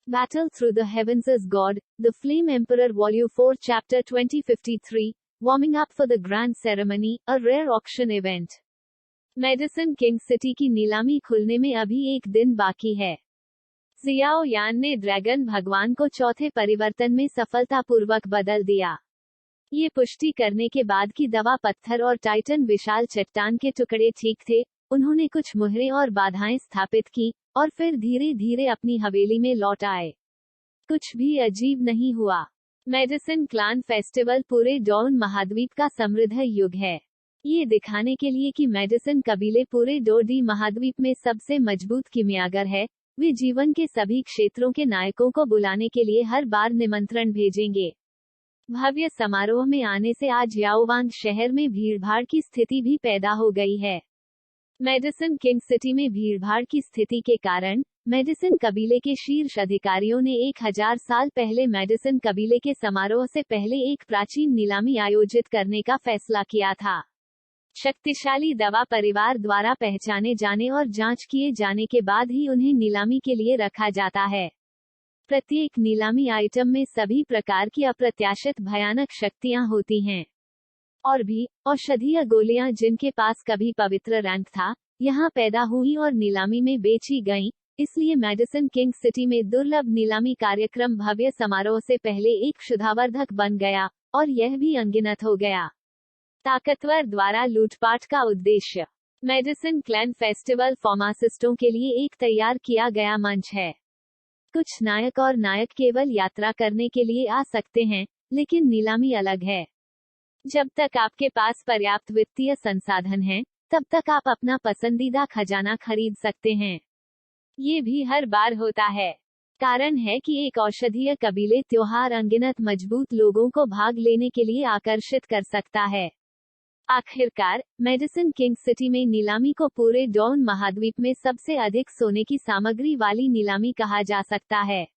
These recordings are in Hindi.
Battle Through the Heavens as God, The Flame Emperor Volume 4 Chapter 2053, Warming Up for the Grand Ceremony, A Rare Auction Event. Madison King City की नीलामी खुलने में अभी एक दिन बाकी है। जियाओ यान ने ड्रैगन भगवान को चौथे परिवर्तन में सफलतापूर्वक बदल दिया। ये पुष्टि करने के बाद कि दवा पत्थर और टाइटन विशाल चट्टान के टुकड़े ठीक थे, उन्होंने कुछ मुहरें और बाधाएं स्थापित की, और फिर धीरे धीरे अपनी हवेली में लौट आए। कुछ भी अजीब नहीं हुआ। मेडिसन क्लान फेस्टिवल पूरे डॉन महाद्वीप का समृद्ध युग है। ये दिखाने के लिए कि मेडिसन कबीले पूरे डोडी महाद्वीप में सबसे मजबूत किमियागर है, वे जीवन के सभी क्षेत्रों के नायकों को बुलाने के लिए हर बार निमंत्रण भेजेंगे। भव्य समारोह में आने से आज याओवांग शहर में भीड़भाड़ की स्थिति भी पैदा हो गई है। मेडिसन किंग सिटी में भीड़भाड़ की स्थिति के कारण मेडिसन कबीले के शीर्ष अधिकारियों ने 1000 साल पहले मेडिसन कबीले के समारोह से पहले एक प्राचीन नीलामी आयोजित करने का फैसला किया था। शक्तिशाली दवा परिवार द्वारा पहचाने जाने और जांच किए जाने के बाद ही उन्हें नीलामी के लिए रखा जाता है। प्रत्येक नीलामी आइटम में सभी प्रकार की अप्रत्याशित भयानक शक्तियां होती हैं। और भी औषधीय गोलियां जिनके पास कभी पवित्र रैंक था, यहां पैदा हुई और नीलामी में बेची गईं, इसलिए मेडिसन किंग सिटी में दुर्लभ नीलामी कार्यक्रम भव्य समारोह से पहले एक शुद्धावर्धक बन गया, और यह भी अनगिनत हो गया। ताकतवर द्वारा लूटपाट का उद्देश्य। मेडिसन क्लैन फेस्टिवल फार्मासिस्टों के लिए एक तैयार किया गया मंच है। कुछ नायक और नायक केवल यात्रा करने के लिए आ सकते हैं, लेकिन नीलामी अलग है। जब तक आपके पास पर्याप्त वित्तीय संसाधन हैं, तब तक आप अपना पसंदीदा खजाना खरीद सकते हैं। ये भी हर बार होता है। कारण है कि एक औषधीय कबीले त्योहार अनगिनत मजबूत लोगों को भाग लेने के लिए आकर्षित कर सकता है। आखिरकार, मेडिसन किंग सिटी में नीलामी को पूरे डॉन महाद्वीप में सबसे अधिक सोने की सामग्री वाली नीलामी कहा जा सकता है।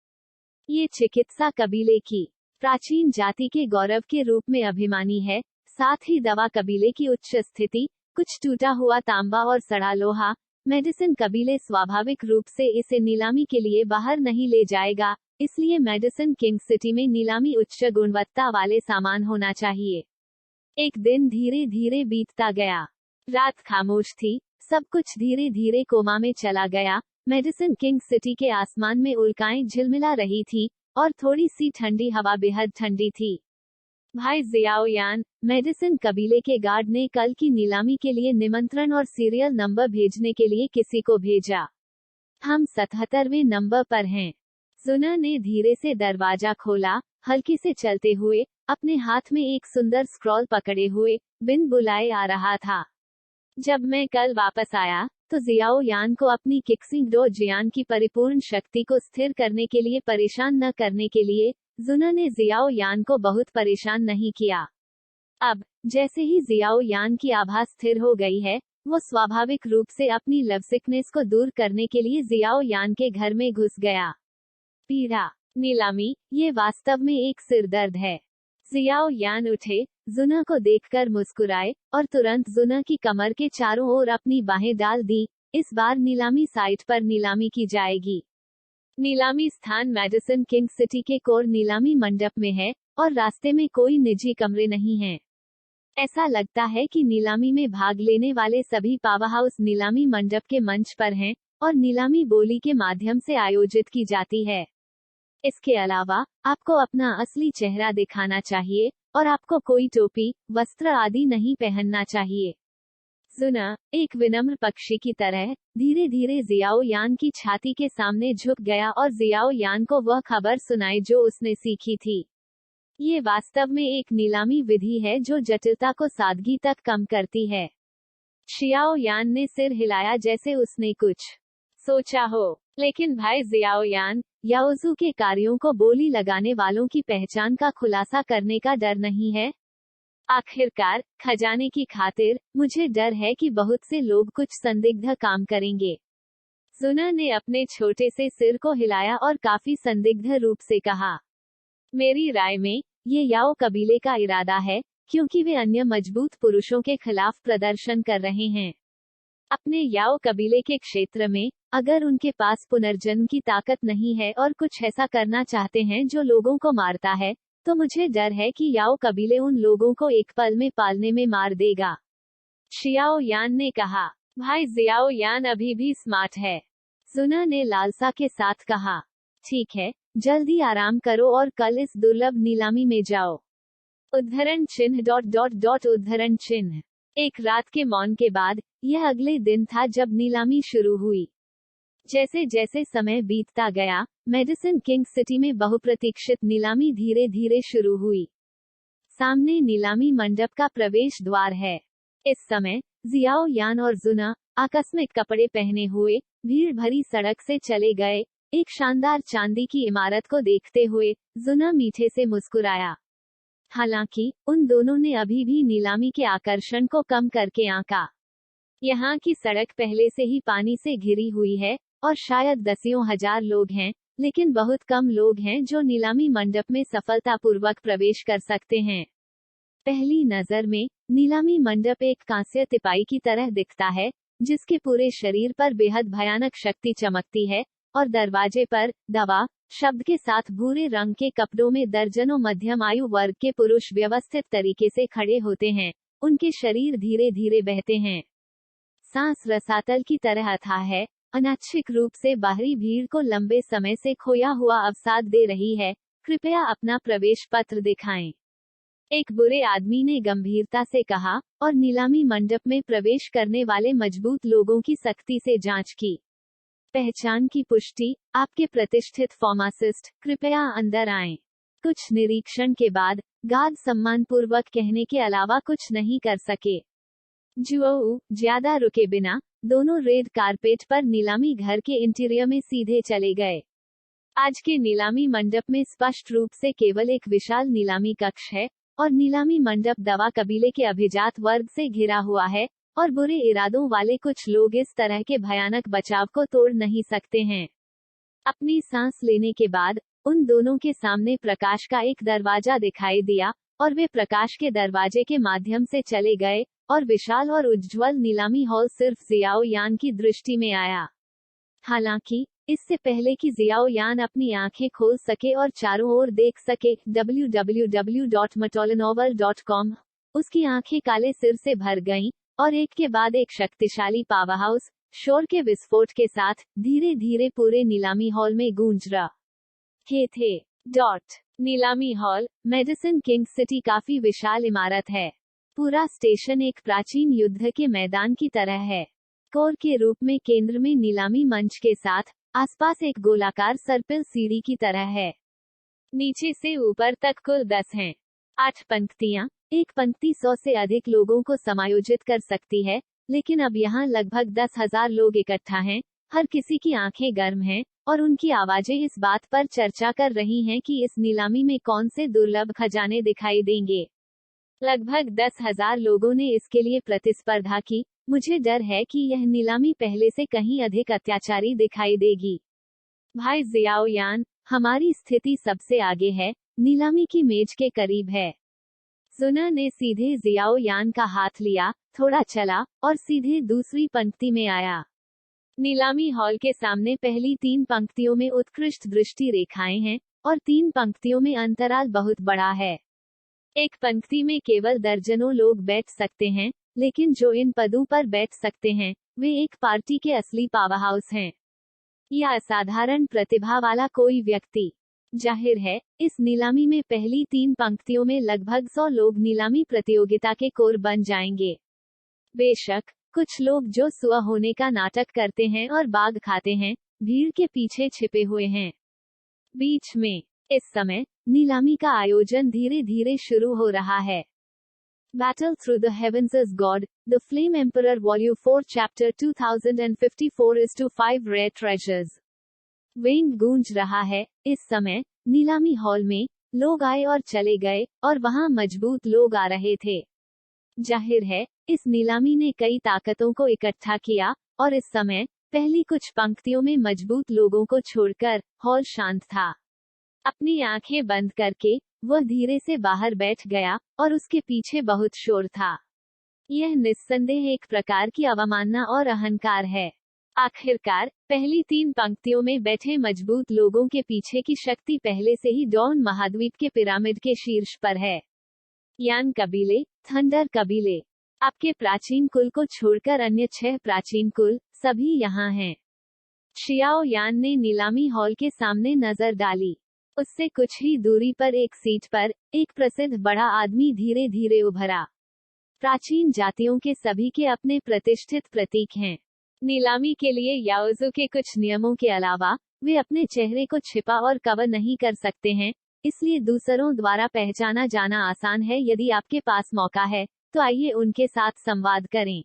ये चिकित्सा कबीले की प्राचीन जाति के गौरव के रूप में अभिमानी है, साथ ही दवा कबीले की उच्च स्थिति, कुछ टूटा हुआ तांबा और सड़ा लोहा। मेडिसन कबीले स्वाभाविक रूप से इसे नीलामी के लिए बाहर नहीं ले जाएगा, इसलिए मेडिसन किंग सिटी में नीलामी उच्च गुणवत्ता वाले सामान होना चाहिए। एक दिन धीरे धीरे बीतता गया। रात खामोश थी, सब कुछ धीरे धीरे कोमा में चला गया। मेडिसन किंग सिटी के आसमान में उल्काएं झिलमिला रही थी, और थोड़ी सी ठंडी हवा बेहद ठंडी थी। भाई जियाओ यान, मेडिसन कबीले के गार्ड ने कल की नीलामी के लिए निमंत्रण और सीरियल नंबर भेजने के लिए किसी को भेजा। हम 77वें नंबर पर हैं। जुना ने धीरे से दरवाजा खोला, हल्की से चलते हुए, अपने हाथ में एक सुंदर स्क्रॉल पकड़े हुए, बिन बुलाए आ रहा था। जब मैं कल वापस आया, तो जियाओ यान को अपनी किक्सिंग डो जियान की परिपूर्ण शक्ति को स्थिर करने के लिए परेशान न करने के लिए, जुना ने जियाओ यान को बहुत परेशान नहीं किया। अब, जैसे ही जियाओ यान की आभा स्थिर हो गई है, वो स्वाभाविक रूप से अपनी लवसिकनेस को दूर करने के लिए जियाओ यान के घर में घुस गया। पीड़ा, नीलामी, ये वास्तव में एक सिरदर्द है। जियाओ यान उठे, जुना को देखकर मुस्कुराए, और तुरंत जुना की कमर के चारों ओर अपनी बाहें डाल दी। इस बार नीलामी साइट पर नीलामी की जाएगी। नीलामी स्थान मेडिसन किंग सिटी के कोर नीलामी मंडप में है, और रास्ते में कोई निजी कमरे नहीं हैं। ऐसा लगता है कि नीलामी में भाग लेने वाले सभी पावरहाउस नीलामी मंडप के मंच पर हैं, और नीलामी बोली के माध्यम से आयोजित की जाती है। इसके अलावा, आपको अपना असली चेहरा दिखाना चाहिए, और आपको कोई टोपी, वस्त्र आदि नहीं पहनना चाहिए। जुना, एक विनम्र पक्षी की तरह, धीरे धीरे जियाओ यान की छाती के सामने झुक गया और जियाओ यान को वह खबर सुनाई जो उसने सीखी थी। ये वास्तव में एक नीलामी विधि है जो जटिलता को सादगी तक कम करती है। शियाओ यान ने सिर हिलाया जैसे उसने कुछ सोचा हो। लेकिन भाई जियाओ यान, याओजू के कार्यों को बोली लगाने वालों की पहचान का खुलासा करने का डर नहीं है? आखिरकार, खजाने की खातिर, मुझे डर है कि बहुत से लोग कुछ संदिग्ध काम करेंगे। जुना ने अपने छोटे से सिर को हिलाया और काफी संदिग्ध रूप से कहा, मेरी राय में, ये याओ कबीले का इरादा है, क्योंकि वे अन्य मजबूत पुरुषों के खिलाफ प्रदर्शन कर रहे हैं। अपने याओ कबीले के क्षेत्र में, अगर उनके पास पुनर्जन्म की ताकत नहीं है और कुछ ऐसा करना चाहते हैं जो लोगों को मारता है, तो मुझे डर है कि याओ कबीले उन लोगों को एक पल में पालने में मार देगा। शियाओ यान ने कहा। भाई जियाओ यान अभी भी स्मार्ट है। जुना ने लालसा के साथ कहा। ठीक है, जल्दी आराम करो और कल इस दुर्लभ नीलामी में जाओ। उद्धरण चिन्ह ... उद्धरण चिन्ह। एक रात के मौन के बाद यह अगले दिन था जब नीलामी शुरू हुई। जैसे जैसे समय बीतता गया, मेडिसिन किंग सिटी में बहुप्रतीक्षित नीलामी धीरे धीरे शुरू हुई। सामने नीलामी मंडप का प्रवेश द्वार है। इस समय जियाओ यान और जुना आकस्मिक कपड़े पहने हुए भीड़ भरी सड़क से चले गए। एक शानदार चांदी की इमारत को देखते हुए जुना मीठे से मुस्कुराया। हालांकि उन दोनों ने अभी भी नीलामी के आकर्षण को कम करके आंका। यहाँ की सड़क पहले से ही पानी से घिरी हुई है और शायद दसियों हजार लोग हैं, लेकिन बहुत कम लोग हैं जो नीलामी मंडप में सफलतापूर्वक प्रवेश कर सकते हैं। पहली नजर में नीलामी मंडप एक कांस्य तिपाई की तरह दिखता है, जिसके पूरे शरीर पर बेहद भयानक शक्ति चमकती है, और दरवाजे पर दवा शब्द के साथ भूरे रंग के कपड़ों में दर्जनों मध्यम आयु वर्ग के पुरुष व्यवस्थित तरीके से खड़े होते हैं। उनके शरीर धीरे धीरे बहते हैं। सांस रसातल की तरह अथाह है, अनैच्छिक रूप से बाहरी भीड़ को लंबे समय से खोया हुआ अवसाद दे रही है। कृपया अपना प्रवेश पत्र दिखाएं, एक बुरे आदमी ने गंभीरता से कहा, और नीलामी मंडप में प्रवेश करने वाले मजबूत लोगों की सख्ती से जांच की। पहचान की पुष्टि, आपके प्रतिष्ठित फार्मासिस्ट, कृपया अंदर आएं। कुछ निरीक्षण के बाद गार्ड सम्मानपूर्वक कहने के अलावा कुछ नहीं कर सके। जुओ ज्यादा रुके बिना दोनों रेड कारपेट पर नीलामी घर के इंटीरियर में सीधे चले गए। आज के नीलामी मंडप में स्पष्ट रूप से केवल एक विशाल नीलामी कक्ष है, और नीलामी मंडप दवा कबीले के अभिजात वर्ग से घिरा हुआ है, और बुरे इरादों वाले कुछ लोग इस तरह के भयानक बचाव को तोड़ नहीं सकते हैं। अपनी सांस लेने के बाद उन दोनों के सामने प्रकाश का एक दरवाजा दिखाई दिया, और वे प्रकाश के दरवाजे के माध्यम से चले गए, और विशाल और उज्ज्वल नीलामी हॉल सिर्फ जियाओ यान की दृष्टि में आया। हालांकि इससे पहले कि जियाओ यान अपनी आंखें खोल सके और चारों ओर देख सके www.matolanovel.com, उसकी आंखें काले सिर से भर गईं, और एक के बाद एक शक्तिशाली पावरहाउस शोर के विस्फोट के साथ धीरे धीरे पूरे नीलामी हॉल में गूंज रहे थे। नीलामी हॉल, मेडिसिन किंग सिटी काफी विशाल इमारत है। पूरा स्टेशन एक प्राचीन युद्ध के मैदान की तरह है। कोर के रूप में केंद्र में नीलामी मंच के साथ आसपास एक गोलाकार सर्पिल सीढ़ी की तरह है। नीचे से ऊपर तक कुल 10 हैं। 8 पंक्तियां, एक पंक्ति 100 से अधिक लोगों को समायोजित कर सकती है, लेकिन अब यहाँ लगभग 10,000 लोग इकट्ठा हैं। हर किसी की आंखें गर्म हैं, और उनकी आवाजें इस बात पर चर्चा कर रही हैं कि इस नीलामी में कौन से दुर्लभ खजाने दिखाई देंगे। लगभग 10,000 लोगों ने इसके लिए प्रतिस्पर्धा की। मुझे डर है कि यह नीलामी पहले से कहीं अधिक अत्याचारी दिखाई देगी। भाई जियाओ यान, हमारी स्थिति सबसे आगे है, नीलामी की मेज के करीब है। जुना ने सीधे जियाओ यान का हाथ लिया, थोड़ा चला, और सीधे दूसरी पंक्ति में आया। नीलामी हॉल के सामने पहली 3 पंक्तियों में उत्कृष्ट दृष्टि रेखाएं हैं, और 3 पंक्तियों में अंतराल बहुत बड़ा है। एक पंक्ति में केवल दर्जनों लोग बैठ सकते हैं, लेकिन जो इन पदों पर बैठ सकते हैं, वे एक पार्टी के असली पावरहाउस हैं, या असाधारण प्रतिभा वाला कोई व्यक्ति। जाहिर है, इस नीलामी में पहली 3 पंक्तियों में लगभग 100 लोग नीलामी प्रतियोगिता के कोर बन जाएंगे। बेशक, कुछ लोग जो सुअ होने का नाटक करते हैं और बाघ खाते हैं, भीड़ के पीछे छिपे हुए हैं। बीच में, इस समय, नीलामी का आयोजन धीरे धीरे शुरू हो रहा है। Battle Through the Heavens is God, The Flame Emperor Volume 4 Chapter 2054:5 Rare Treasures। वेंग गूंज रहा है। इस समय नीलामी हॉल में लोग आए और चले गए, और वहां मजबूत लोग आ रहे थे। जाहिर है, इस नीलामी ने कई ताकतों को इकट्ठा किया, और इस समय पहली कुछ पंक्तियों में मजबूत लोगों को छोड़कर हॉल शांत था। अपनी आंखें बंद करके वह धीरे से बाहर बैठ गया, और उसके पीछे बहुत शोर था। यह निस्संदेह एक प्रकार की अवमानना और अहंकार है। आखिरकार पहली 3 पंक्तियों में बैठे मजबूत लोगों के पीछे की शक्ति पहले से ही डॉन महाद्वीप के पिरामिड के शीर्ष पर है। यान कबीले, थंडर कबीले। आपके प्राचीन कुल को छोड़कर अन्य 6 प्राचीन कुल सभी यहाँ हैं। शियाओ यान ने नीलामी हॉल के सामने नजर डाली। उससे कुछ ही दूरी पर एक सीट पर एक प्रसिद्ध बड़ा आदमी धीरे धीरे उभरा। प्राचीन जातियों के सभी के अपने प्रतिष्ठित प्रतीक हैं। नीलामी के लिए याओजू के कुछ नियमों के अलावा वे अपने चेहरे को छिपा और कवर नहीं कर सकते हैं, इसलिए दूसरों द्वारा पहचाना जाना आसान है। यदि आपके पास मौका है तो आइए उनके साथ संवाद करें।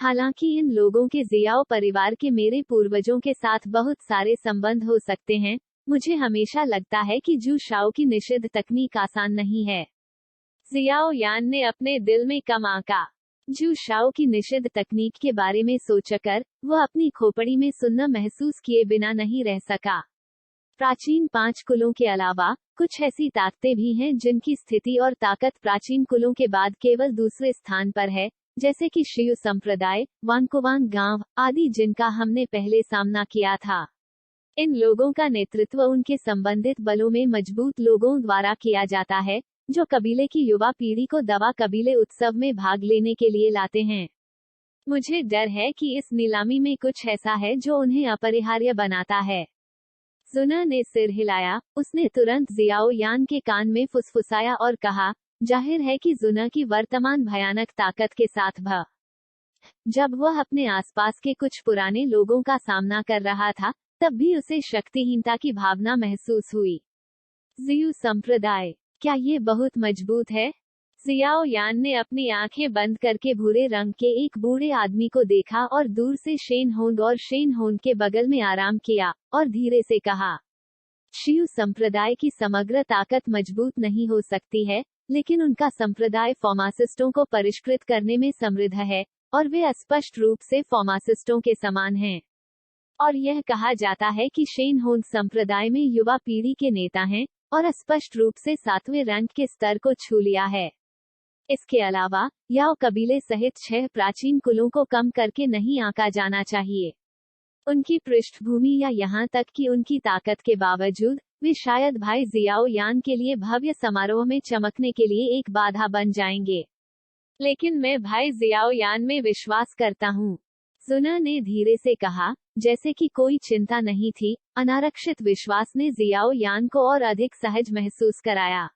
हालांकि इन लोगों के जियाओ परिवार के मेरे पूर्वजों के साथ बहुत सारे संबंध हो सकते हैं, मुझे हमेशा लगता है कि जू शाओ की निषिद्ध तकनीक आसान नहीं है। जियाओ यान ने अपने दिल में कम आंका। जू शाओ की निषिद्ध तकनीक के बारे में सोचकर वह अपनी खोपड़ी में सुन्ना महसूस किए बिना नहीं रह सका। प्राचीन 5 कुलों के अलावा कुछ ऐसी ताकतें भी हैं जिनकी स्थिति और ताकत प्राचीन कुलों के बाद केवल दूसरे स्थान पर है, जैसे कि शियू संप्रदाय, वांगकुवांग गांव आदि, जिनका हमने पहले सामना किया था। इन लोगों का नेतृत्व उनके संबंधित बलों में मजबूत लोगों द्वारा किया जाता है, जो कबीले की युवा पीढ़ी को दवा कबीले उत्सव में भाग लेने के लिए लाते हैं। मुझे डर है कि इस नीलामी में कुछ ऐसा है जो उन्हें अपरिहार्य बनाता है। जुना ने सिर हिलाया। उसने तुरंत जियाओ यान के कान में फुसफुसाया और कहा, जाहिर है कि जुना की वर्तमान भयानक ताकत के साथ जब वह अपने आसपास के कुछ पुराने लोगों का सामना कर रहा था, तब भी उसे शक्तिहीनता की भावना महसूस हुई। जियू संप्रदाय, क्या ये बहुत मजबूत है? जियाओ यान ने अपनी आंखें बंद करके भूरे रंग के एक बूढ़े आदमी को देखा और दूर से शेन होंग और शेन होंग के बगल में आराम किया और धीरे से कहा, शियू संप्रदाय की समग्र ताकत मजबूत नहीं हो सकती है, लेकिन उनका संप्रदाय फार्मासिस्टों को परिष्कृत करने में समृद्ध है और वे स्पष्ट रूप से फार्मासिस्टों के समान हैं। और यह कहा जाता है कि शेन होंग संप्रदाय में युवा पीढ़ी के नेता हैं और स्पष्ट रूप से 7वें रैंक के स्तर को छू लिया है। इसके अलावा याओ कबीले सहित 6 प्राचीन कुलों को कम करके नहीं आंका जाना चाहिए। उनकी पृष्ठभूमि या यहाँ तक कि उनकी ताकत के बावजूद वे शायद भाई जियाओ यान के लिए भव्य समारोह में चमकने के लिए एक बाधा बन जाएंगे। लेकिन मैं भाई जियाओ यान में विश्वास करता हूँ, जुना ने धीरे से कहा, जैसे कि कोई चिंता नहीं थी। अनारक्षित विश्वास ने जियाओ यान को और अधिक सहज महसूस कराया।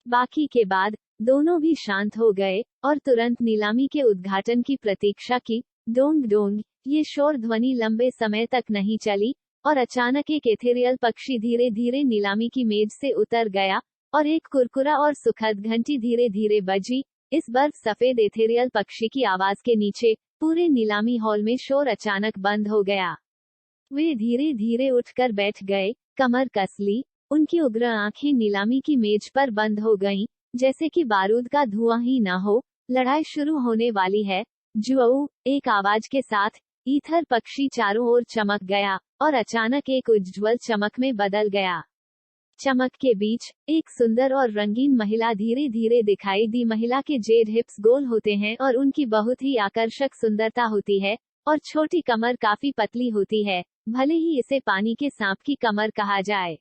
बाकी के बाद दोनों भी शांत हो गए और तुरंत नीलामी के उद्घाटन की प्रतीक्षा की। डोंग डोंग, ये शोर ध्वनि लंबे समय तक नहीं चली और अचानक एक एथेरियल पक्षी धीरे धीरे नीलामी की मेज से उतर गया और एक कुरकुरा और सुखद घंटी धीरे धीरे बजी। इस बर्फ सफेद एथेरियल पक्षी की आवाज के नीचे पूरे नीलामी हॉल में शोर अचानक बंद हो गया। वे धीरे धीरे उठकर बैठ गए, कमर कस ली। उनकी उग्र आंखें नीलामी की मेज पर बंद हो गईं, जैसे कि बारूद का धुआं ही ना हो। लड़ाई शुरू होने वाली है। जुओ, एक आवाज के साथ ईथर पक्षी चारों ओर चमक गया और अचानक एक उज्ज्वल चमक में बदल गया। चमक के बीच एक सुंदर और रंगीन महिला धीरे धीरे दिखाई दी। महिला के जेड हिप्स गोल होते हैं और उनकी बहुत ही आकर्षक सुंदरता होती है और छोटी कमर काफी पतली होती है, भले ही इसे पानी के सांप की कमर कहा जाए।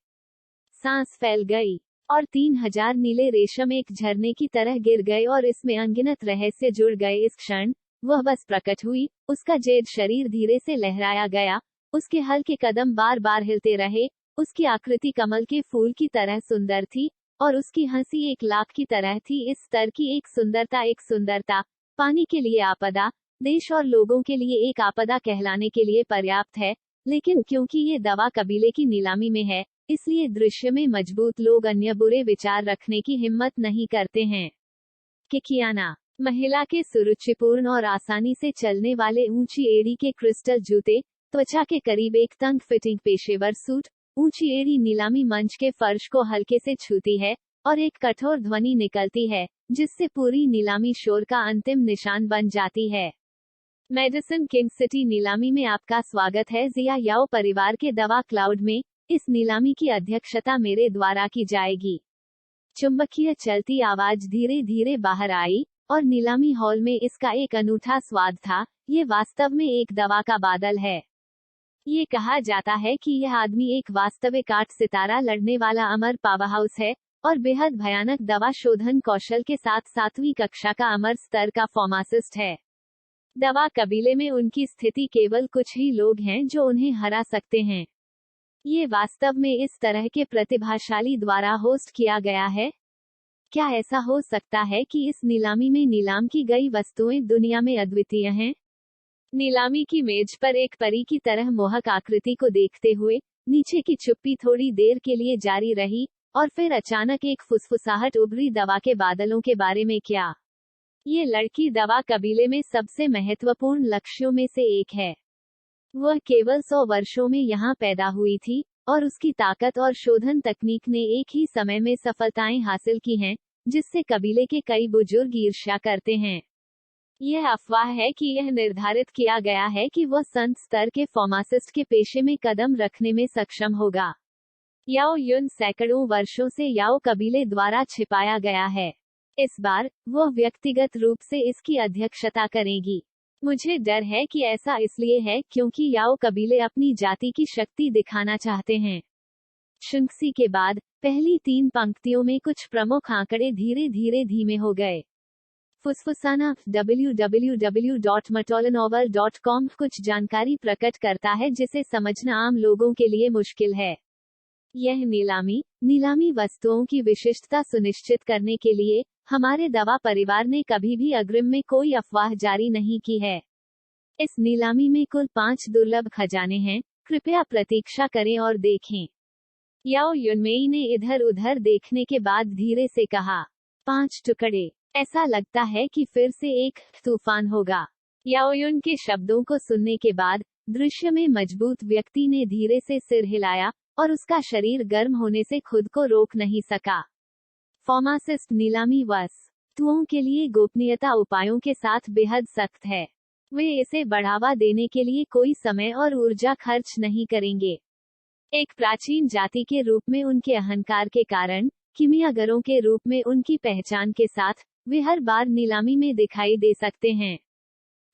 सांस फैल गई और 3000 नीले रेशम एक झरने की तरह गिर गए और इसमें अनगिनत रहस्य जुड़ गए। इस क्षण वह बस प्रकट हुई। उसका जेड शरीर धीरे से लहराया गया, उसके हल्के कदम बार बार हिलते रहे। उसकी आकृति कमल के फूल की तरह सुंदर थी और उसकी हंसी 1 लाख की तरह थी। इस स्तर की एक सुंदरता पानी के लिए आपदा, देश और लोगों के लिए एक आपदा कहलाने के लिए पर्याप्त है। लेकिन क्योंकि ये दवा कबीले की नीलामी में है, इसलिए दृश्य में मजबूत लोग अन्य बुरे विचार रखने की हिम्मत नहीं करते हैं। किकियाना, महिला के सुरुचिपूर्ण और आसानी से चलने वाले ऊंची एड़ी के क्रिस्टल जूते, त्वचा के करीब एक तंग फिटिंग पेशेवर सूट। ऊंची एड़ी नीलामी मंच के फर्श को हल्के से छूती है और एक कठोर ध्वनि निकलती है, जिससे पूरी नीलामी शोर का अंतिम निशान बन जाती है। मेडिसन किंग सिटी नीलामी में आपका स्वागत है। जिया याओ परिवार के दवा क्लाउड में इस नीलामी की अध्यक्षता मेरे द्वारा की जाएगी। चुंबकीय चलती आवाज धीरे धीरे बाहर आई और नीलामी हॉल में इसका एक अनूठा स्वाद था। ये वास्तव में एक दवा का बादल है। ये कहा जाता है कि यह आदमी एक वास्तविक 8 सितारा लड़ने वाला अमर पावरहाउस है और बेहद भयानक दवा शोधन कौशल के साथ 7वीं कक्षा का अमर स्तर का फार्मासिस्ट है। दवा कबीले में उनकी स्थिति केवल कुछ ही लोग हैं जो उन्हें हरा सकते हैं। ये वास्तव में इस तरह के प्रतिभाशाली द्वारा होस्ट किया गया है। क्या ऐसा हो सकता है कि इस नीलामी में नीलाम की गई वस्तुएं दुनिया में अद्वितीय हैं? नीलामी की मेज पर एक परी की तरह मोहक आकृति को देखते हुए नीचे की चुप्पी थोड़ी देर के लिए जारी रही और फिर अचानक एक फुसफुसाहट उभरी, दवा के बादलों के बारे में क्या? ये लड़की दवा कबीले में सबसे महत्वपूर्ण लक्ष्यों में से एक है। वह केवल 100 वर्षों में यहाँ पैदा हुई थी और उसकी ताकत और शोधन तकनीक ने एक ही समय में सफलताएं हासिल की हैं, जिससे कबीले के कई बुजुर्ग ईर्ष्या करते हैं। यह अफवाह है कि यह निर्धारित किया गया है कि वह संत स्तर के फार्मासिस्ट के पेशे में कदम रखने में सक्षम होगा। याओ युन सैकड़ों वर्षों से याओ कबीले द्वारा छिपाया गया है। इस बार वह व्यक्तिगत रूप से इसकी अध्यक्षता करेगी। मुझे डर है कि ऐसा इसलिए है क्योंकि याओ कबीले अपनी जाति की शक्ति दिखाना चाहते हैं। शुंक्सी के बाद पहली 3 पंक्तियों में कुछ प्रमुख आंकड़े धीरे धीरे धीमे हो गए। फुसफुसाना www.matolanovel.com कुछ जानकारी प्रकट करता है जिसे समझना आम लोगों के लिए मुश्किल है। यह नीलामी वस्तुओं की विशिष्टता सुनिश्चित करने के लिए हमारे दवा परिवार ने कभी भी अग्रिम में कोई अफवाह जारी नहीं की है। इस नीलामी में कुल 5 दुर्लभ खजाने हैं। कृपया प्रतीक्षा करें और देखें। याओ युनमेई ने इधर उधर देखने के बाद धीरे से कहा, 5 टुकड़े। ऐसा लगता है कि फिर से एक तूफान होगा। याओ युन के शब्दों को सुनने के बाद दृश्य में मजबूत व्यक्ति ने धीरे से सिर हिलाया और उसका शरीर गर्म होने से खुद को रोक नहीं सका। फार्मासिस्ट नीलामी वस्तुओं के लिए गोपनीयता उपायों के साथ बेहद सख्त है। वे इसे बढ़ावा देने के लिए कोई समय और ऊर्जा खर्च नहीं करेंगे। एक प्राचीन जाति के रूप में उनके अहंकार के कारण, कीमियागरों के रूप में उनकी पहचान के साथ, वे हर बार नीलामी में दिखाई दे सकते हैं।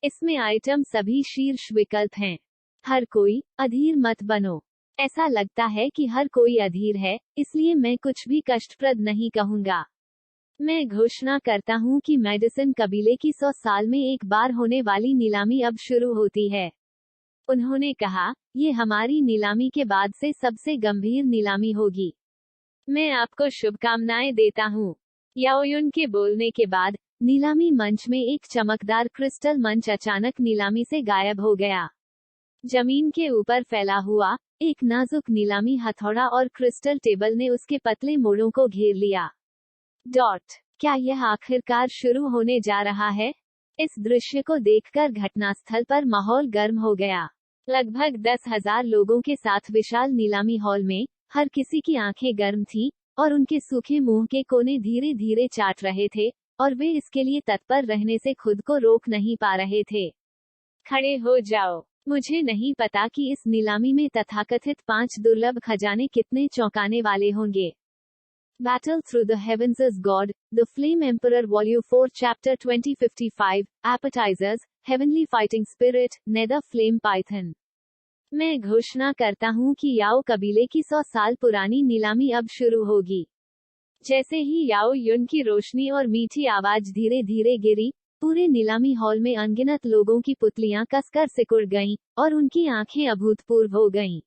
इसमें आइटम सभी शीर्ष विकल्प हैं। हर कोई अधीर मत बनो। ऐसा लगता है कि हर कोई अधीर है, इसलिए मैं कुछ भी कष्टप्रद नहीं कहूंगा। मैं घोषणा करता हूं कि मेडिसन कबीले की 100 साल में एक बार होने वाली नीलामी अब शुरू होती है। उन्होंने कहा, ये हमारी नीलामी के बाद से सबसे गंभीर नीलामी होगी। मैं आपको शुभकामनाएं देता हूं। याओ युन के बोलने के बाद नीलामी मंच में एक चमकदार क्रिस्टल मंच अचानक नीलामी से गायब हो गया। जमीन के ऊपर फैला हुआ एक नाजुक नीलामी हथौड़ा और क्रिस्टल टेबल ने उसके पतले मोड़ों को घेर लिया। क्या यह आखिरकार शुरू होने जा रहा है? इस दृश्य को देखकर घटनास्थल पर माहौल गर्म हो गया। लगभग 10,000 लोगों के साथ विशाल नीलामी हॉल में हर किसी की आंखें गर्म थीं और उनके सूखे मुंह के कोने धीरे धीरे चाट रहे थे और वे इसके लिए तत्पर रहने से खुद को रोक नहीं पा रहे थे। खड़े हो जाओ। मुझे नहीं पता कि इस नीलामी में तथाकथित 5 दुर्लभ खजाने कितने चौंकाने वाले होंगे। Battle Through the Heavens as God, The Flame Emperor Volume 4 Chapter 2055, Appetizers, Heavenly Fighting Spirit, Nether Flame Python। मैं घोषणा करता हूं कि याओ कबीले की 100 साल पुरानी नीलामी अब शुरू होगी। जैसे ही याओ युन की रोशनी और मीठी आवाज धीरे धीरे गिरी, पूरे नीलामी हॉल में अनगिनत लोगों की पुतलियां कसकर सिकुड़ गईं और उनकी आंखें अभूतपूर्व हो गईं।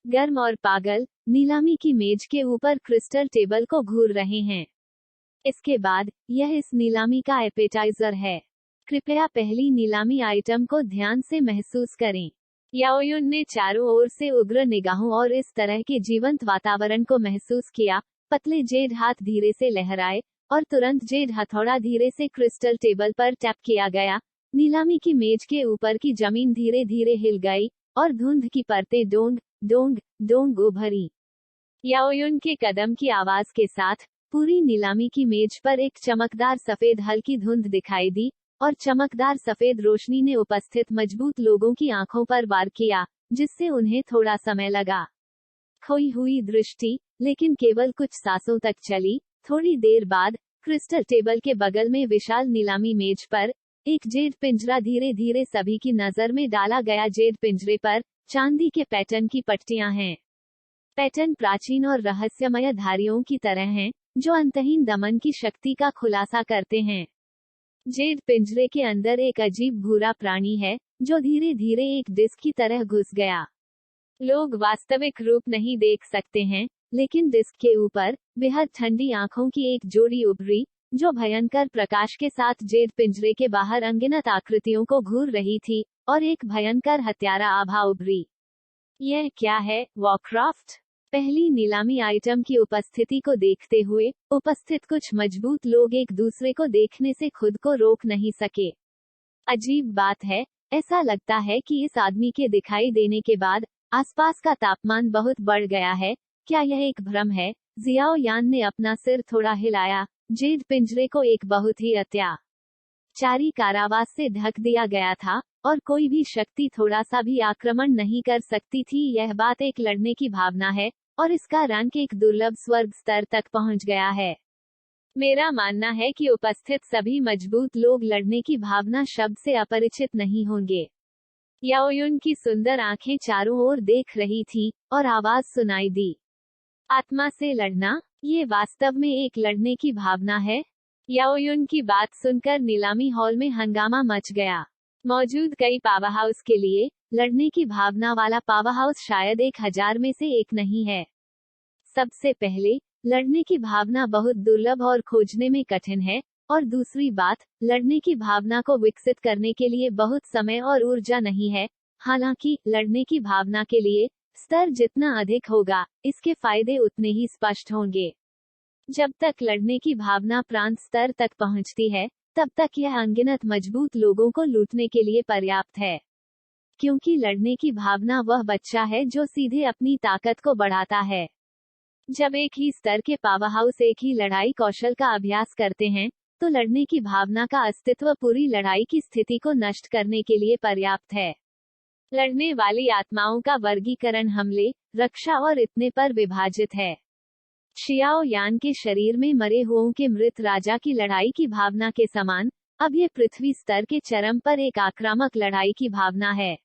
गर्म और पागल, नीलामी की मेज के ऊपर क्रिस्टल टेबल को घूर रहे हैं। इसके बाद, यह इस नीलामी का एपेटाइजर है। कृपया पहली नीलामी आइटम को ध्यान से महसूस करें। याओ युन ने चारों ओर से उग्र निगाहों और इस तरह के जीवंत वातावरण को महसूस किया। पतले जेड हाथ धीरे से लहराए और तुरंत जेड हथौड़ा धीरे से क्रिस्टल टेबल पर टैप किया गया। नीलामी की मेज के ऊपर की जमीन धीरे धीरे हिल गई और धुंध की परतें डोंग डोंग डोंग उभरी। याओ युन के कदम की आवाज के साथ पूरी नीलामी की मेज पर एक चमकदार सफेद हल्की धुंध दिखाई दी और चमकदार सफेद रोशनी ने उपस्थित मजबूत लोगों की आंखों पर वार किया, जिससे उन्हें थोड़ा समय लगा। खोई हुई दृष्टि, लेकिन केवल कुछ सांसों तक चली। थोड़ी देर बाद क्रिस्टल टेबल के बगल में विशाल नीलामी मेज पर एक जेड पिंजरा धीरे धीरे सभी की नजर में डाला गया। जेड पिंजरे पर चांदी के पैटर्न की पट्टियां हैं। पैटर्न प्राचीन और रहस्यमय धारियों की तरह हैं, जो अंतहीन दमन की शक्ति का खुलासा करते हैं। जेड पिंजरे के अंदर एक अजीब भूरा प्राणी है, जो धीरे धीरे एक डिस्क की तरह घुस गया। लोग वास्तविक रूप नहीं देख सकते हैं, लेकिन डिस्क के ऊपर बेहद ठंडी आंखों की एक जोड़ी उभरी, जो भयंकर प्रकाश के साथ जेड पिंजरे के बाहर अनगिनत आकृतियों को घूर रही थी, और एक भयंकर हत्यारा आभा उभरी। यह क्या है, वॉरक्राफ्ट? पहली नीलामी आइटम की उपस्थिति को देखते हुए उपस्थित कुछ मजबूत लोग एक दूसरे को देखने से खुद को रोक नहीं सके। अजीब बात है, ऐसा लगता है कि इस आदमी के दिखाई देने के बाद आसपास का तापमान बहुत बढ़ गया है। क्या यह एक भ्रम है? जियाओ यान ने अपना सिर थोड़ा हिलाया। जेड पिंजरे को एक बहुत ही अत्याचारी कारावास से ढक दिया गया था, और कोई भी शक्ति थोड़ा सा भी आक्रमण नहीं कर सकती थी। यह बात एक लड़ने की भावना है, और इसका रंग एक दुर्लभ स्वर्ग स्तर तक पहुंच गया है। मेरा मानना है कि उपस्थित सभी मजबूत लोग लड़ने की भावना शब्द से अपरिचित नहीं होंगे। याओयुन की सुंदर आंखें चारों ओर देख रही थी, और आवाज सुनाई दी। आत्मा से लड़ना, ये वास्तव में एक लड़ने की भावना है। याओयुन की बात सुनकर नीलामी हॉल में हंगामा मच गया। मौजूद कई पावरहाउस के लिए लड़ने की भावना वाला पावरहाउस शायद 1000 में से एक नहीं है। सबसे पहले, लड़ने की भावना बहुत दुर्लभ और खोजने में कठिन है, और दूसरी बात, लड़ने की भावना को विकसित करने के लिए बहुत समय और ऊर्जा नहीं है। हालांकि लड़ने की भावना के लिए स्तर जितना अधिक होगा, इसके फायदे उतने ही स्पष्ट होंगे। जब तक लड़ने की भावना प्रांत स्तर तक पहुंचती है, तब तक यह अनगिनत मजबूत लोगों को लूटने के लिए पर्याप्त है। क्योंकि लड़ने की भावना वह बच्चा है जो सीधे अपनी ताकत को बढ़ाता है। जब एक ही स्तर के पावरहाउस एक ही लड़ाई कौशल का अभ्यास करते हैं, तो लड़ने की भावना का अस्तित्व पूरी लड़ाई की स्थिति को नष्ट करने के लिए पर्याप्त है। लड़ने वाली आत्माओं का वर्गीकरण हमले, रक्षा और इतने पर विभाजित है। शियाओ यान के शरीर में मरे हुओं के मृत राजा की लड़ाई की भावना के समान, अब यह पृथ्वी स्तर के चरम पर एक आक्रामक लड़ाई की भावना है।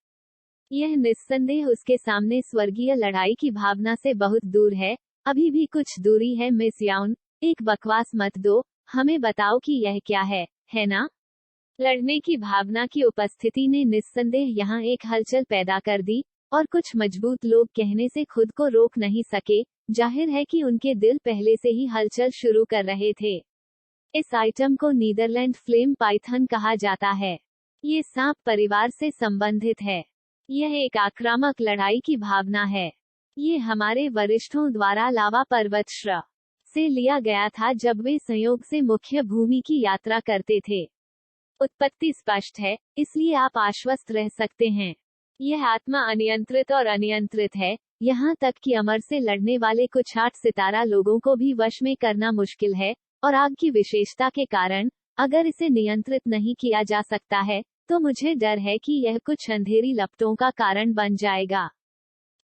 यह निस्संदेह उसके सामने स्वर्गीय लड़ाई की भावना से बहुत दूर है। अभी भी कुछ दूरी है। मिस याउन, एक बकवास मत दो, हमें बताओ कि यह क्या है ना? लड़ने की भावना की उपस्थिति ने निस्संदेह यहाँ एक हलचल पैदा कर दी, और कुछ मजबूत लोग कहने से खुद को रोक नहीं सके। जाहिर है कि उनके दिल पहले से ही हलचल शुरू कर रहे थे। इस आइटम को नीदरलैंड फ्लेम पाइथन कहा जाता है। ये सांप परिवार से संबंधित है। यह एक आक्रामक लड़ाई की भावना है। ये हमारे वरिष्ठों द्वारा लावा पर्वत श्र से लिया गया था जब वे संयोग से मुख्य भूमि की यात्रा करते थे। उत्पत्ति स्पष्ट है, इसलिए आप आश्वस्त रह सकते हैं। यह आत्मा अनियंत्रित और अनियंत्रित है, यहाँ तक कि अमर से लड़ने वाले कुछ 8 सितारा लोगों को भी वश में करना मुश्किल है, और आग की विशेषता के कारण अगर इसे नियंत्रित नहीं किया जा सकता है, तो मुझे डर है कि यह कुछ अंधेरी लपटों का कारण बन जाएगा।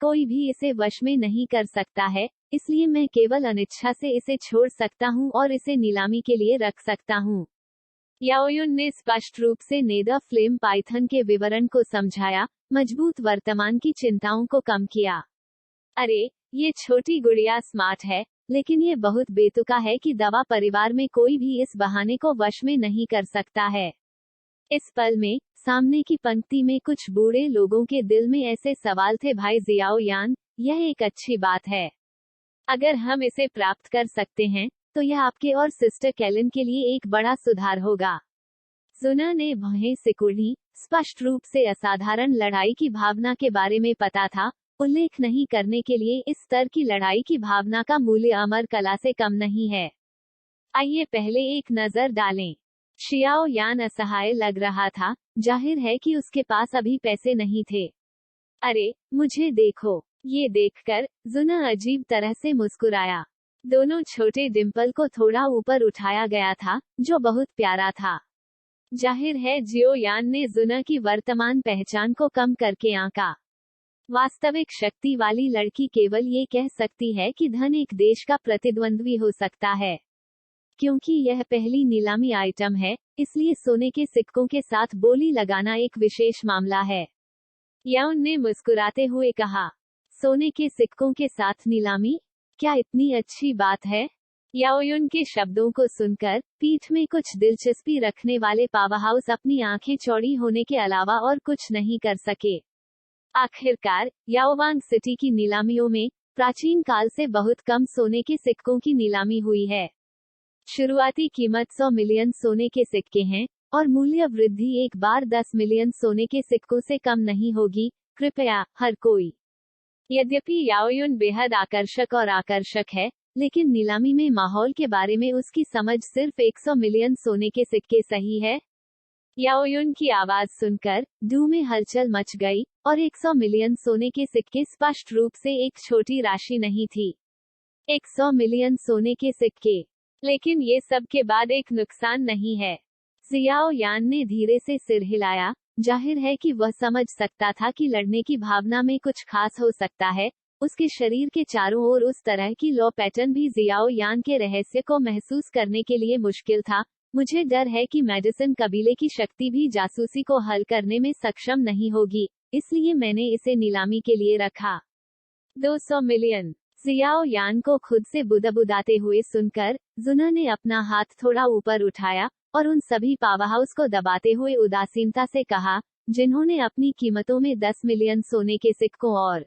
कोई भी इसे वश में नहीं कर सकता है, इसलिए मैं केवल अनिच्छा से इसे छोड़ सकता हूँ और इसे नीलामी के लिए रख सकता हूँ। याओयुन ने स्पष्ट रूप से नेदर फ्लेम पाइथन के विवरण को समझाया, मजबूत वर्तमान की चिंताओं को कम किया। अरे, ये छोटी गुड़िया स्मार्ट है, लेकिन ये बहुत बेतुका है कि दवा परिवार में कोई भी इस बहाने को वश में नहीं कर सकता है। इस पल में सामने की पंक्ति में कुछ बूढ़े लोगों के दिल में ऐसे सवाल थे। भाई जियाओ यान, यह एक अच्छी बात है। अगर हम इसे प्राप्त कर सकते हैं, तो यह आपके और सिस्टर कैलिन के लिए एक बड़ा सुधार होगा। जुना ने भौहें सिकुड़ी। स्पष्ट रूप से असाधारण लड़ाई की भावना के बारे में पता था। उल्लेख नहीं करने के लिए इस स्तर की लड़ाई की भावना का मूल्य अमर कला से कम नहीं है। आइए पहले एक नजर डालें। शियाओ यान असहाय लग रहा था। जाहिर है कि उसके पास अभी पैसे नहीं थे। अरे, मुझे देखो। ये देखकर जुना अजीब तरह से मुस्कुराया। दोनों छोटे डिंपल को थोड़ा ऊपर उठाया गया था, जो बहुत प्यारा था। जाहिर है जियो यान ने जुना की वर्तमान पहचान को कम करके आंका। वास्तविक शक्ति वाली लड़की केवल ये कह सकती है कि धन एक देश का प्रतिद्वंद्वी हो सकता है। क्योंकि यह पहली नीलामी आइटम है, इसलिए सोने के सिक्कों के साथ बोली लगाना एक विशेष मामला है। याओन ने मुस्कुराते हुए कहा, सोने के सिक्कों के साथ नीलामी, क्या इतनी अच्छी बात है? याओयुन के शब्दों को सुनकर पीठ में कुछ दिलचस्पी रखने वाले पावरहाउस अपनी आंखें चौड़ी होने के अलावा और कुछ नहीं कर सके। आखिरकार याओवांग सिटी की नीलामियों में प्राचीन काल से बहुत कम सोने के सिक्कों की नीलामी हुई है। शुरुआती कीमत 100 मिलियन सोने के सिक्के हैं और मूल्य वृद्धि एक बार 10 मिलियन सोने के सिक्कों से कम नहीं होगी। कृपया हर कोई। यद्यपि याओयुन बेहद आकर्षक है, लेकिन नीलामी में माहौल के बारे में उसकी समझ सिर्फ 100 मिलियन सोने के सिक्के सही है। याओयुन की आवाज सुनकर डू में हलचल मच गई और 100 मिलियन सोने के सिक्के स्पष्ट रूप से एक छोटी राशि नहीं थी। 100 मिलियन सोने के सिक्के। लेकिन ये सब के बाद एक नुकसान नहीं है। जियाओ यान ने धीरे से सिर हिलाया। जाहिर है कि वह समझ सकता था कि लड़ने की भावना में कुछ खास हो सकता है। उसके शरीर के चारों ओर उस तरह की लौ पैटर्न भी जियाओ यान के रहस्य को महसूस करने के लिए मुश्किल था। मुझे डर है कि मेडिसन कबीले की शक्ति भी जासूसी को हल करने में सक्षम नहीं होगी, इसलिए मैंने इसे नीलामी के लिए रखा। 200 मिलियन। जियाओ यान को खुद से बुदबुदाते हुए सुनकर जुना ने अपना हाथ थोड़ा ऊपर उठाया और उन सभी पावरहाउस को दबाते हुए उदासीनता से कहा, जिन्होंने अपनी कीमतों में 10 मिलियन सोने के सिक्कों और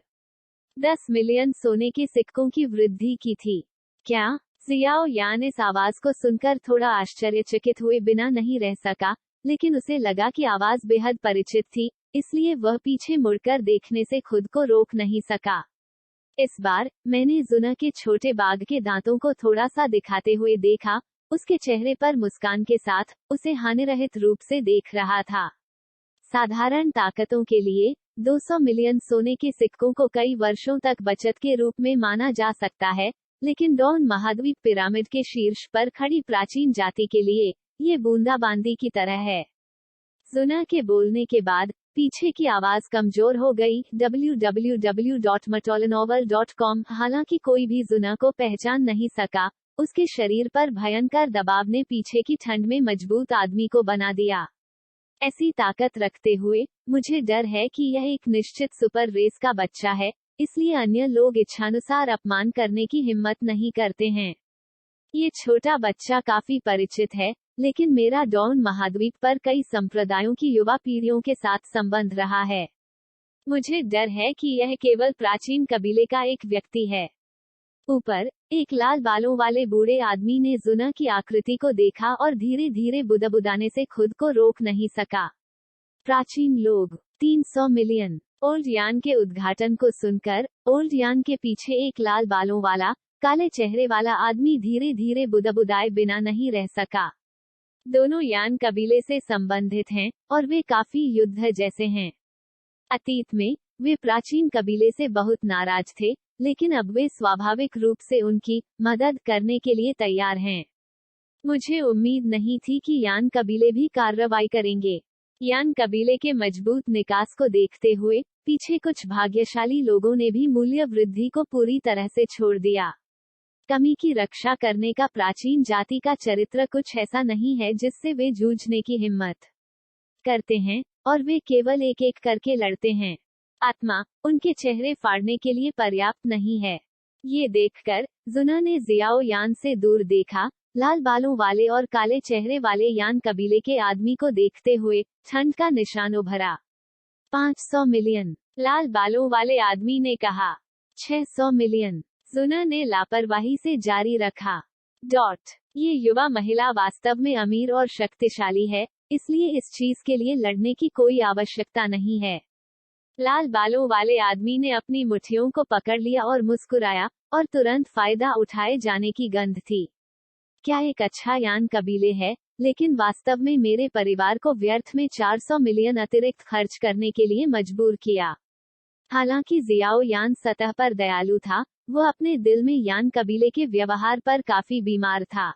10 मिलियन सोने के सिक्कों की वृद्धि की थी। क्या? जियाओ यान इस आवाज को सुनकर थोड़ा आश्चर्यचकित हुए बिना नहीं रह सका, लेकिन उसे लगा कि आवाज बेहद परिचित थी, इसलिए वह पीछे मुड़कर देखने से खुद को रोक नहीं सका। इस बार मैंने जुना के छोटे बाघ के दांतों को थोड़ा सा दिखाते हुए देखा। उसके चेहरे पर मुस्कान के साथ उसे हानिरहित रूप से देख रहा था। साधारण ताकतों के लिए 200 मिलियन सोने के सिक्कों को कई वर्षों तक बचत के रूप में माना जा सकता है, लेकिन डॉन महाद्वीप पिरामिड के शीर्ष पर खड़ी प्राचीन जाति के लिए ये बूंदाबांदी की तरह है। जुना के बोलने के बाद पीछे की आवाज कमजोर हो गई। www.matolanovel.com। हालांकि कोई भी जुना को पहचान नहीं सका। उसके शरीर पर भयंकर दबाव ने पीछे की ठंड में मजबूत आदमी को बना दिया। ऐसी ताकत रखते हुए मुझे डर है कि यह एक निश्चित सुपर रेस का बच्चा है, इसलिए अन्य लोग इच्छानुसार अपमान करने की हिम्मत नहीं करते हैं। ये छोटा बच्चा काफी परिचित है, लेकिन मेरा डॉन महाद्वीप पर कई संप्रदायों की युवा पीढ़ियों के साथ संबंध रहा है। मुझे डर है कि यह केवल प्राचीन कबीले का एक व्यक्ति है। ऊपर एक लाल बालों वाले बूढ़े आदमी ने जुना की आकृति को देखा और धीरे धीरे बुदबुदाने से खुद को रोक नहीं सका। प्राचीन लोग 300 मिलियन। ओल्ड यान के उद्घाटन को सुनकर ओल्ड यान के पीछे एक लाल बालों वाला काले चेहरे वाला आदमी धीरे धीरे बुदबुदाए बिना नहीं रह सका। दोनों यान कबीले से संबंधित हैं और वे काफी युद्ध जैसे हैं। अतीत में वे प्राचीन कबीले से बहुत नाराज थे, लेकिन अब वे स्वाभाविक रूप से उनकी मदद करने के लिए तैयार हैं। मुझे उम्मीद नहीं थी कि यान कबीले भी कार्रवाई करेंगे। यान कबीले के मजबूत निकास को देखते हुए पीछे कुछ भाग्यशाली लोगों ने भी मूल्य वृद्धि को पूरी तरह से छोड़ दिया। कमी की रक्षा करने का प्राचीन जाति का चरित्र कुछ ऐसा नहीं है जिससे वे जूझने की हिम्मत करते हैं, और वे केवल एक एक करके लड़ते हैं। आत्मा उनके चेहरे फाड़ने के लिए पर्याप्त नहीं है। ये देखकर जुना ने जियाओ यान से दूर देखा। लाल बालों वाले और काले चेहरे वाले यान कबीले के आदमी को देखते हुए ठंड का निशान उभरा। 500 मिलियन। लाल बालों वाले आदमी ने कहा। 600 मिलियन। जुना ने लापरवाही से जारी रखा। ये युवा महिला वास्तव में अमीर और शक्तिशाली है, इसलिए इस चीज के लिए लड़ने की कोई आवश्यकता नहीं है। लाल बालों वाले आदमी ने अपनी मुट्ठियों को पकड़ लिया और मुस्कुराया, और तुरंत फायदा उठाए जाने की गंध थी। क्या एक अच्छा यान कबीले है, लेकिन वास्तव में मेरे परिवार को व्यर्थ में 400 मिलियन अतिरिक्त खर्च करने के लिए मजबूर किया। हालांकि जियाओ यान सतह पर दयालु था, वो अपने दिल में यान कबीले के व्यवहार पर काफी बीमार था।